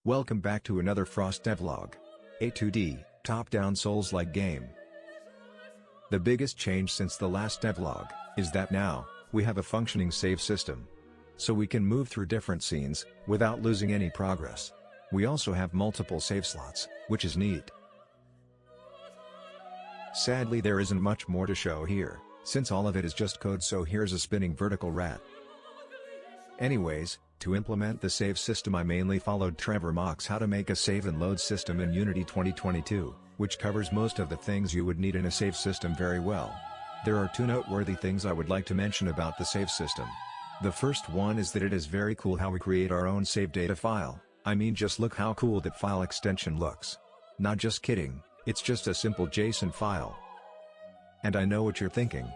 Welcome back to another Frost Devlog. A 2D, top-down Souls-like game. The biggest change since the last devlog is that now, we have a functioning save system. So we can move through different scenes, without losing any progress. We also have multiple save slots, which is neat. Sadly there isn't much more to show here, since all of it is just code, so here's a spinning vertical rat. Anyways, to implement the save system I mainly followed Trevor Mock's How to Make a Save and Load system in Unity 2022, which covers most of the things you would need in a save system very well. There are two noteworthy things I would like to mention about the save system. The first one is that it is very cool how we create our own save data file. I mean, just look how cool that file extension looks. Not just kidding, it's just a simple JSON file. And I know what you're thinking.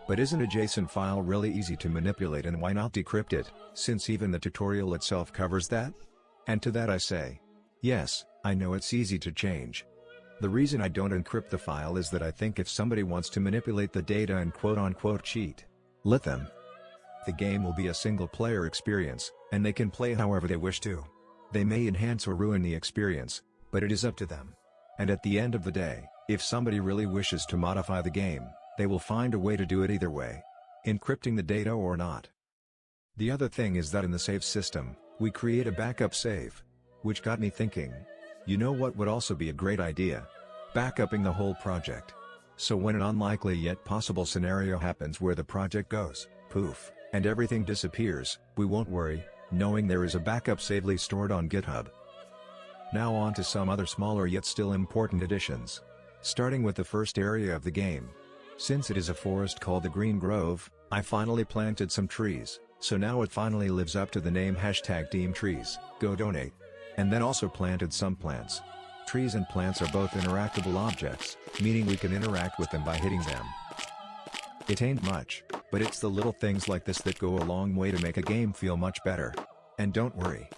But isn't a JSON file really easy to manipulate, and why not decrypt it, since even the tutorial itself covers that? And to that I say, yes, I know it's easy to change. The reason I don't encrypt the file is that I think if somebody wants to manipulate the data and quote-unquote cheat, let them. The game will be a single-player experience, and they can play however they wish to. They may enhance or ruin the experience, but it is up to them. And at the end of the day, if somebody really wishes to modify the game, they will find a way to do it either way, encrypting the data or not. The other thing is that in the save system, we create a backup save. Which got me thinking, you know what would also be a great idea? Backupping the whole project. So when an unlikely yet possible scenario happens where the project goes poof, and everything disappears, we won't worry, knowing there is a backup savely stored on GitHub. Now on to some other smaller yet still important additions. Starting with the first area of the game. Since it is a forest called the Green Grove, I finally planted some trees, so now it finally lives up to the name #DeemTrees, go donate. And then also planted some plants. Trees and plants are both interactable objects, meaning we can interact with them by hitting them. It ain't much, but it's the little things like this that go a long way to make a game feel much better. And don't worry.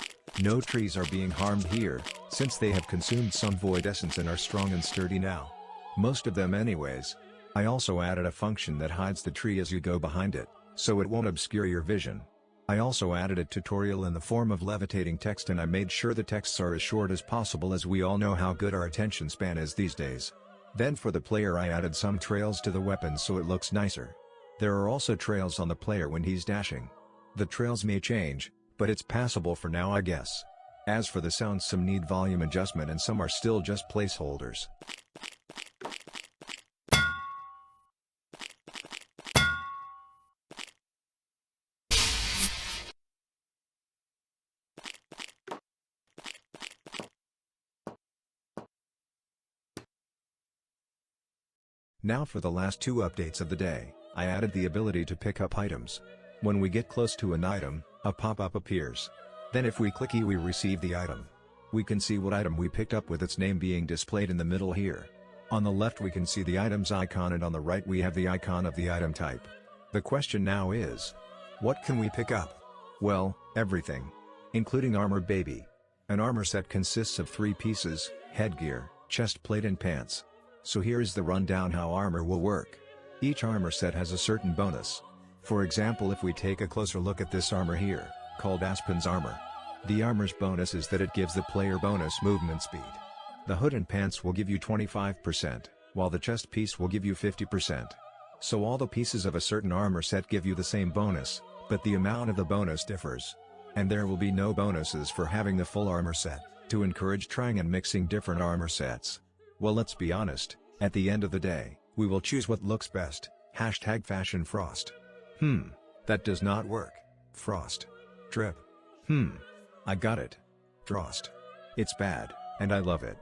No trees are being harmed here, since they have consumed some void essence and are strong and sturdy now. Most of them anyways. I also added a function that hides the tree as you go behind it, so it won't obscure your vision. I also added a tutorial in the form of levitating text, and I made sure the texts are as short as possible, as we all know how good our attention span is these days. Then for the player I added some trails to the weapons so it looks nicer. There are also trails on the player when he's dashing. The trails may change, but it's passable for now, I guess. As for the sounds, some need volume adjustment and some are still just placeholders. Now for the last two updates of the day, I added the ability to pick up items. When we get close to an item, a pop-up appears. Then if we click E, we receive the item. We can see what item we picked up with its name being displayed in the middle here. On the left we can see the item's icon, and on the right we have the icon of the item type. The question now is, what can we pick up? Well, everything. Including armor baby. An armor set consists of 3 pieces, headgear, chest plate and pants. So here is the rundown how armor will work. Each armor set has a certain bonus. For example, if we take a closer look at this armor here, called Aspen's armor. The armor's bonus is that it gives the player bonus movement speed. The hood and pants will give you 25%, while the chest piece will give you 50%. So all the pieces of a certain armor set give you the same bonus, but the amount of the bonus differs. And there will be no bonuses for having the full armor set, to encourage trying and mixing different armor sets. Well, let's be honest, at the end of the day, we will choose what looks best, #FashionFrost. That does not work. Frost. Drip. I got it. Frost. It's bad, and I love it.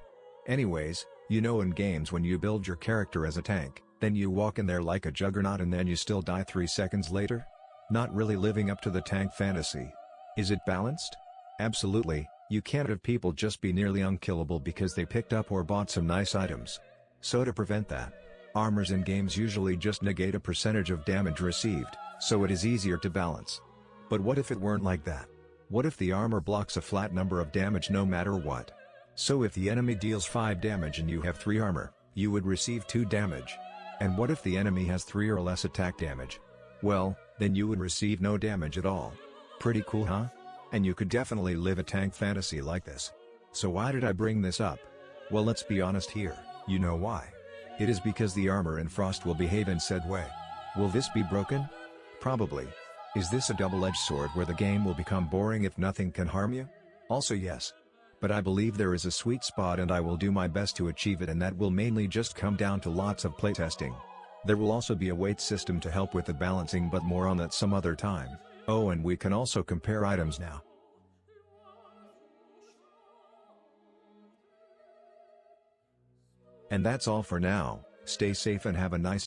Anyways, you know in games when you build your character as a tank, then you walk in there like a juggernaut and then you still die 3 seconds later? Not really living up to the tank fantasy. Is it balanced? Absolutely. You can't have people just be nearly unkillable because they picked up or bought some nice items. So to prevent that, armors in games usually just negate a percentage of damage received, so it is easier to balance. But what if it weren't like that? What if the armor blocks a flat number of damage no matter what? So if the enemy deals 5 damage and you have 3 armor, you would receive 2 damage. And what if the enemy has 3 or less attack damage? Well, then you would receive no damage at all. Pretty cool, huh? And you could definitely live a tank fantasy like this. So why did I bring this up? Well, let's be honest here, you know why. It is because the armor in Frost will behave in said way. Will this be broken? Probably. Is this a double-edged sword where the game will become boring if nothing can harm you? Also yes. But I believe there is a sweet spot and I will do my best to achieve it, and that will mainly just come down to lots of playtesting. There will also be a weight system to help with the balancing, but more on that some other time. Oh, and we can also compare items now. And that's all for now. Stay safe and have a nice